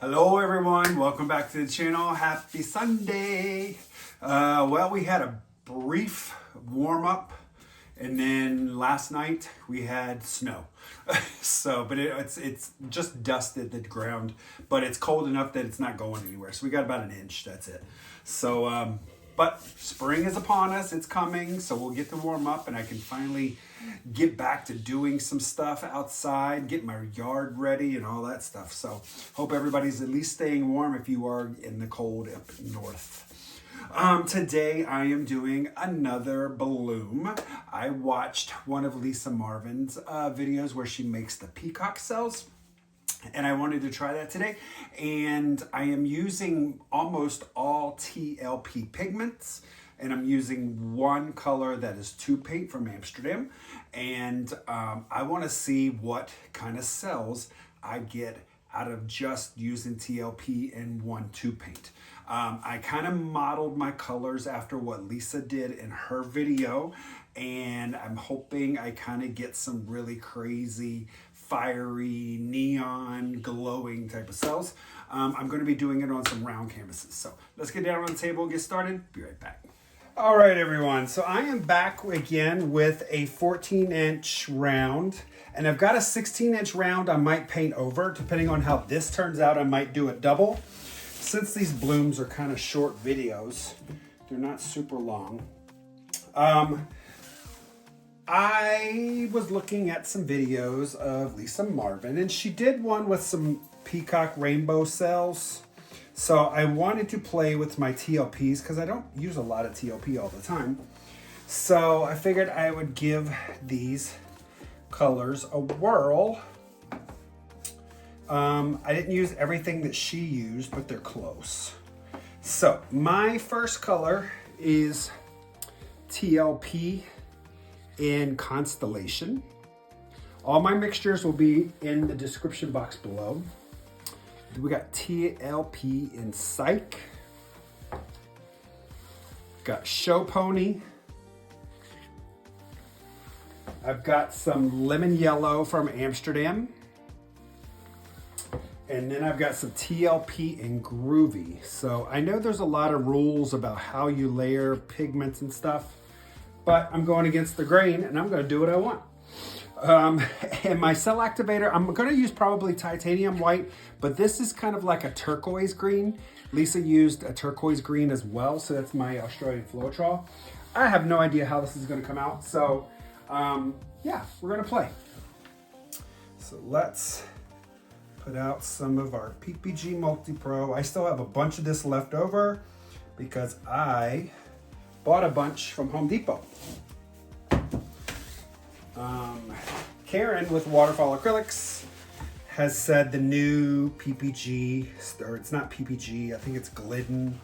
Hello everyone, welcome back to the channel. Happy Sunday. Well, we had a brief warm up and then last night we had snow. But it's just dusted the ground, but it's cold enough that it's not going anywhere. So we got about an inch, that's it. So, but spring is upon us, it's coming, so we'll get to warm up and I can finally get back to doing some stuff outside, get my yard ready and all that stuff. So hope everybody's at least staying warm if you are in the cold up north. Today I am doing another bloom. I watched one of Lisa Marvin's videos where she makes the Peacock Cells. And I wanted to try that today. And I am using almost all TLP pigments. And I'm using one color that is 2 paint from Amsterdam. And I want to see what kind of cells I get out of just using TLP and 2 paint. I kind of modeled my colors after what Lisa did in her video. And I'm hoping I kind of get some really crazy, fiery, neon, glowing type of cells. I'm going to be doing it on some round canvases. So let's get down on the table and get started. Be right back. All right, everyone. So I am back again with a 14-inch round. And I've got a 16-inch round I might paint over. Depending on how this turns out, I might do a double. Since these blooms are kind of short videos, they're not super long. I was looking at some videos of Lisa Marvin, and she did one with some peacock rainbow cells. So I wanted to play with my TLPs because I don't use a lot of TLP all the time. So I figured I would give these colors a whirl. I didn't use everything that she used, but they're close. So my first color is TLP in Constellation. All my mixtures will be in the description box below. We got TLP in Psyche. Got Show Pony. I've got some lemon yellow from Amsterdam. And then I've got some TLP in Groovy. So I know there's a lot of rules about how you layer pigments and stuff, but I'm going against the grain and I'm going to do what I want. And my cell activator, I'm going to use probably titanium white, but this is kind of like a turquoise green. Lisa used a turquoise green as well, so that's my Australian Floetrol. I have no idea how this is going to come out, so yeah, we're going to play. So let's put out some of our PPG Multi-Pro. I still have a bunch of this left over because I bought a bunch from Home Depot. Karen with Waterfall Acrylics has said the new PPG, or it's not PPG, I think it's Glidden.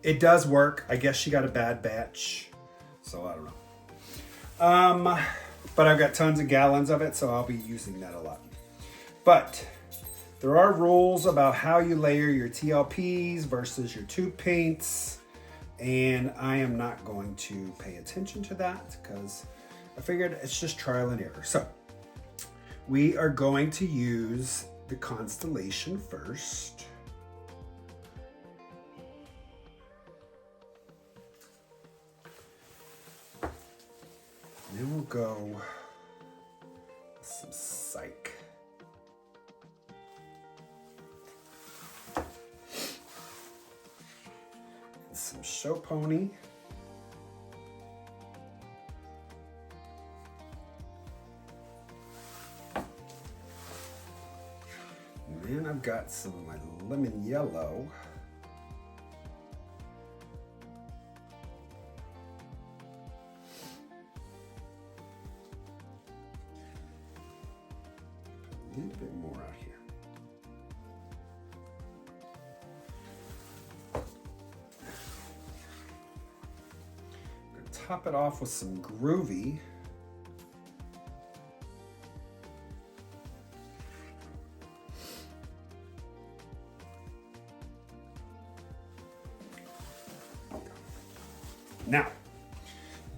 It does work. I guess she got a bad batch, so I don't know. But I've got tons of gallons of it, so I'll be using that a lot. But there are rules about how you layer your TLPs versus your 2 paints. And I am not going to pay attention to that because I figured it's just trial and error. So we are going to use the Constellation first. And then we'll go with some Psyche. Some Show Pony. And then I've got some of my lemon yellow. Put a little bit more out here. Top it off with some Groovy. Now,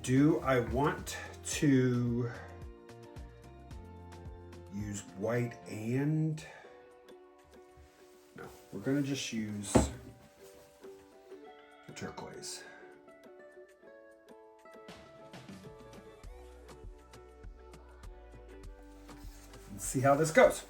do I want to use white and No, we're gonna just use the turquoise. Let's see how this goes.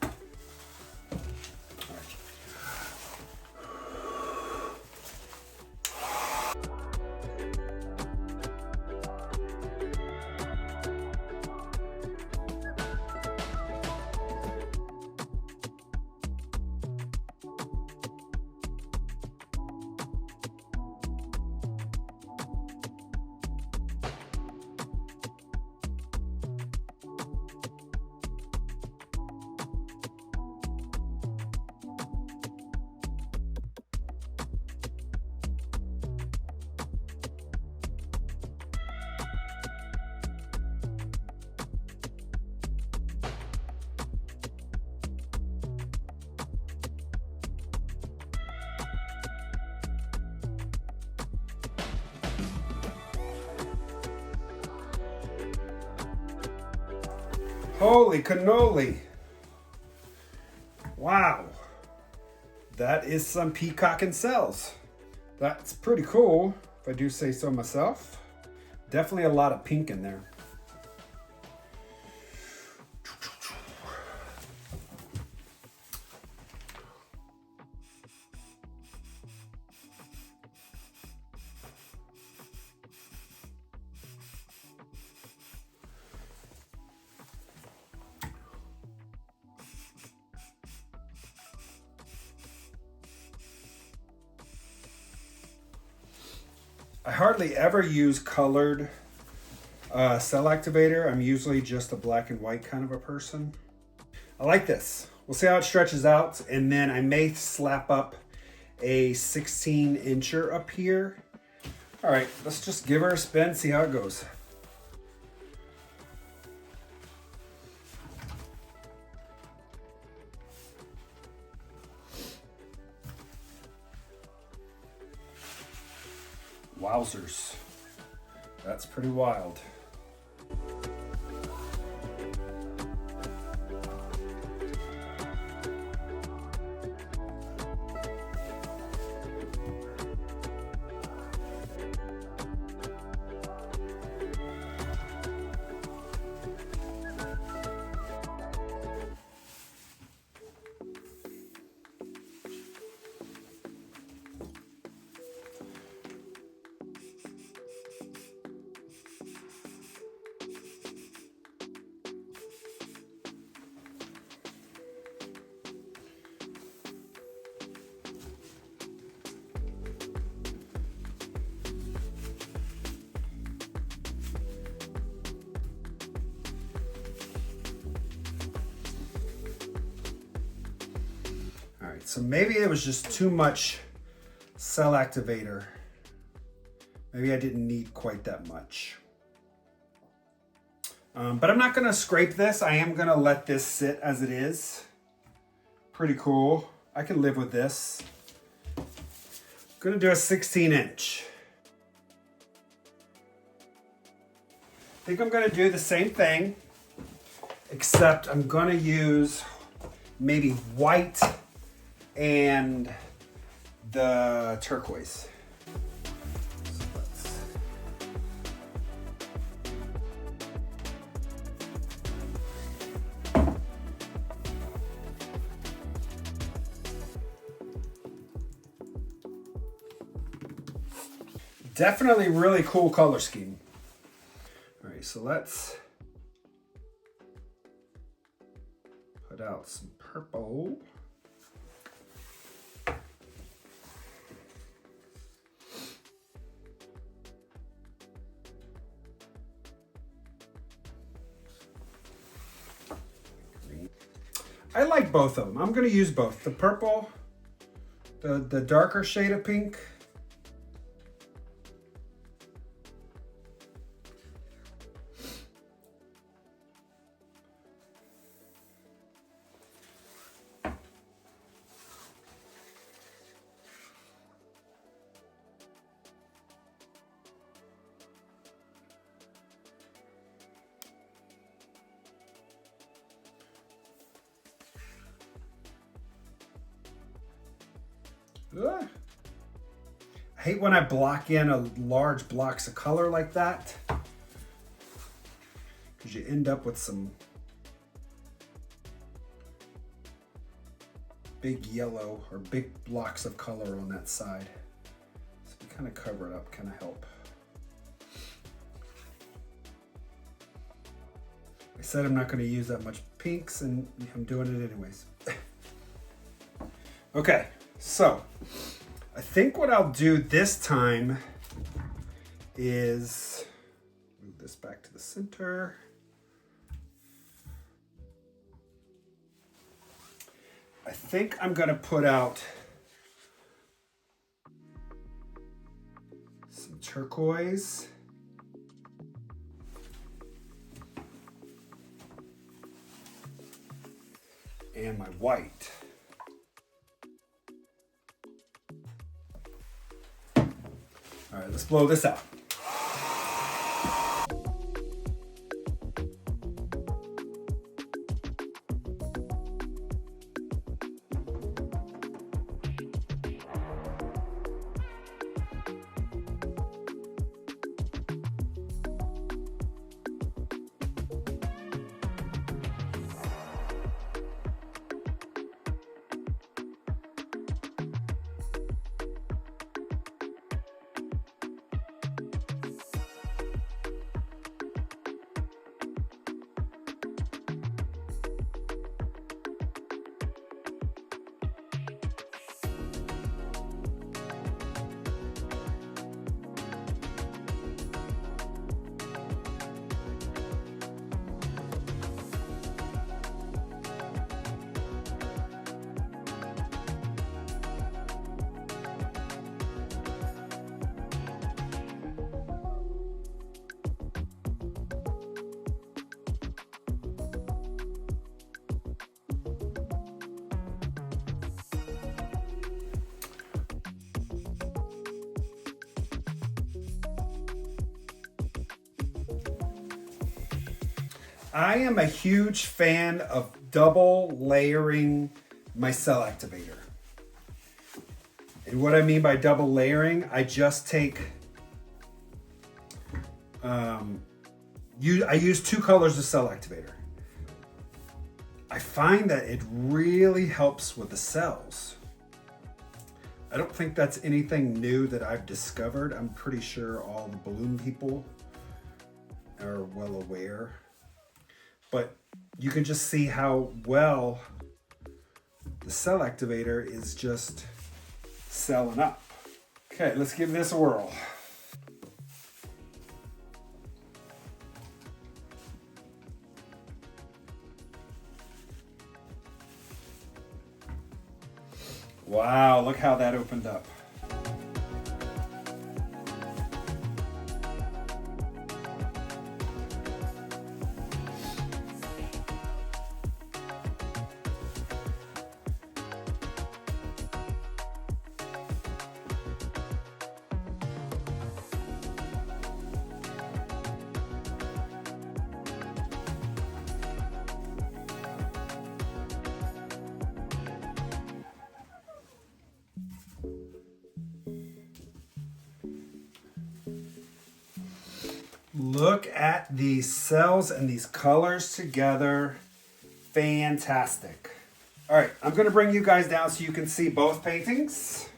Holy cannoli. Wow. That is some Peacock Cells. That's pretty cool, if I do say so myself. Definitely a lot of pink in there. I hardly ever use colored cell activator. I'm usually just a black and white kind of a person. I like this. We'll see how it stretches out, and then I may slap up a 16-incher up here. All right, let's just give her a spin, see how it goes. Wowzers. That's pretty wild. So maybe it was just too much cell activator. Maybe I didn't need quite that much. But I'm not gonna scrape this. I am gonna let this sit as it is. Pretty cool. I can live with this. I'm gonna do a 16-inch. I think I'm gonna do the same thing, except I'm gonna use maybe white and the turquoise. Definitely really cool color scheme. All right, so let's put out some purple. I like both of them. I'm going to use both. The purple, the darker shade of pink. Ugh. I hate when I block in a large blocks of color like that, because you end up with some big yellow or big blocks of color on that side. So we kind of cover it up, kind of help. I said I'm not going to use that much pinks, and I'm doing it anyways. Okay, so I think what I'll do this time is move this back to the center. I think I'm going to put out some turquoise. And my white. All right, let's blow this out. I am a huge fan of double layering my cell activator. And what I mean by double layering, I just take, I use 2 colors of cell activator. I find that it really helps with the cells. I don't think that's anything new that I've discovered. I'm pretty sure all the balloon people are well aware. But you can just see how well the cell activator is just celling up. Okay, let's give this a whirl. Wow, look how that opened up. Look at these cells and these colors together. Fantastic. All right, I'm going to bring you guys down so you can see both paintings.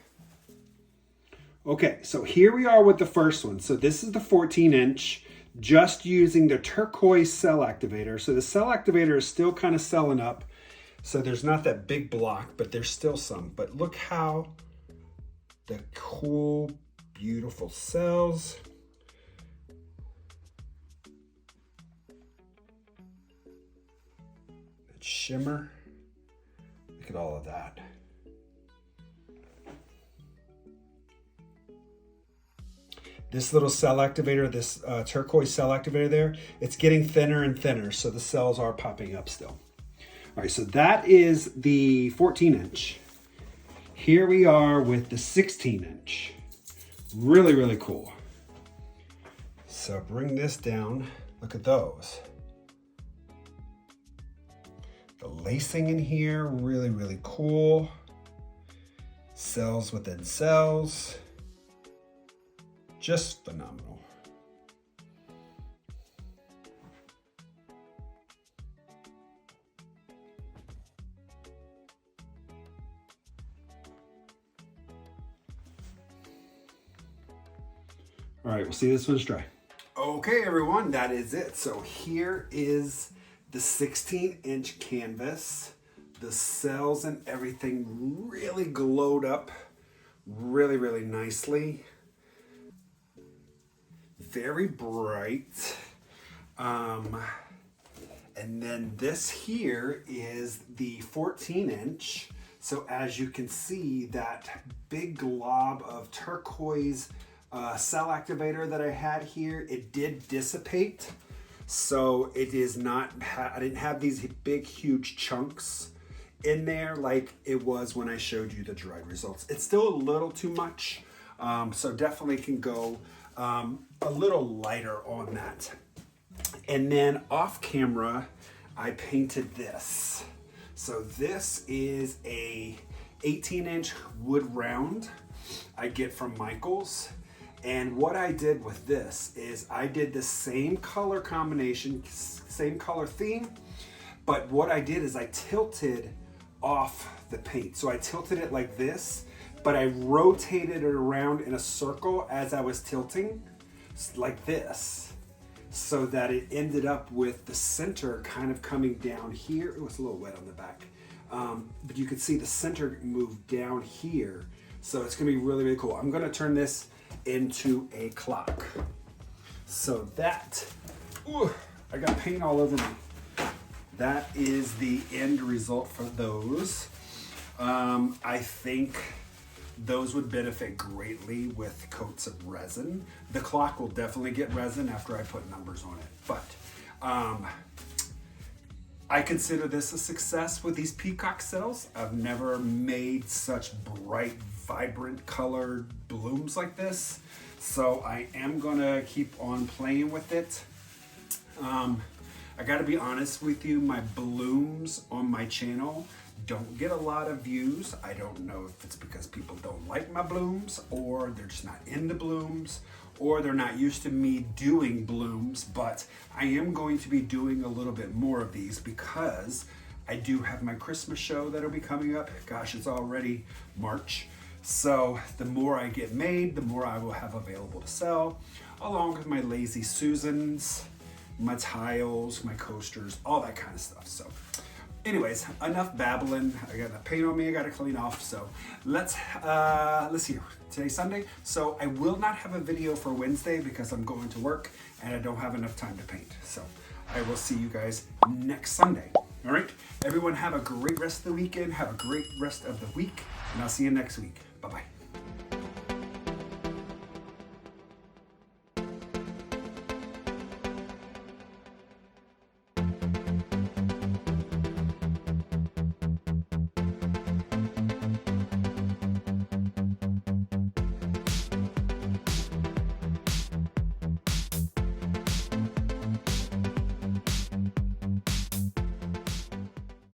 Okay, so here we are with the first one. So this is the 14-inch, just using the turquoise cell activator. So the cell activator is still kind of celling up. So there's not that big block, but there's still some. But look how the cool, beautiful cells. That shimmer. Look at all of that. This little cell activator, this turquoise cell activator there, it's getting thinner and thinner, so the cells are popping up still. All right, so that is the 14-inch. Here we are with the 16-inch. Really, really cool. So bring this down. Look at those. The lacing in here, really, really cool. cells within cells. Just phenomenal. All right, we'll see this one's dry. Okay, everyone, that is it. So here is the 16-inch canvas. The cells and everything really glowed up really, really nicely. Very bright. And then this here is the 14-inch. So as you can see, that big glob of turquoise cell activator that I had here, it did dissipate. So it is not, I didn't have these big, huge chunks in there like it was when I showed you the dried results. It's still a little too much. So definitely can go a little lighter on that. And then off camera, I painted this. So this is a 18-inch wood round I get from Michael's. And what I did with this is I did the same color combination, same color theme, but what I did is I tilted off the paint. So I tilted it like this, but I rotated it around in a circle as I was tilting, like this, so that it ended up with the center kind of coming down here. It was a little wet on the back, but you can see the center move down here. So it's gonna be really, really cool. I'm gonna turn this into a clock. So that, ooh, I got paint all over me. That is the end result for those. I think those would benefit greatly with coats of resin. The clock will definitely get resin after I put numbers on it, but I consider this a success with these Peacock cells. I've never made such bright, vibrant colored blooms like this. So I am gonna keep on playing with it. I gotta be honest with you, my blooms on my channel don't get a lot of views. I don't know if it's because people don't like my blooms, or they're just not into blooms, or they're not used to me doing blooms, but I am going to be doing a little bit more of these because I do have my Christmas show that'll be coming up. Gosh, it's already March. So the more I get made, the more I will have available to sell, along with my Lazy Susans, my tiles, my coasters, all that kind of stuff. So anyways, enough babbling. I got the paint on me, I gotta clean off. So let's see, today's Sunday. So I will not have a video for Wednesday because I'm going to work and I don't have enough time to paint. So I will see you guys next Sunday. All right, everyone have a great rest of the weekend. Have a great rest of the week, and I'll see you next week. Bye-bye.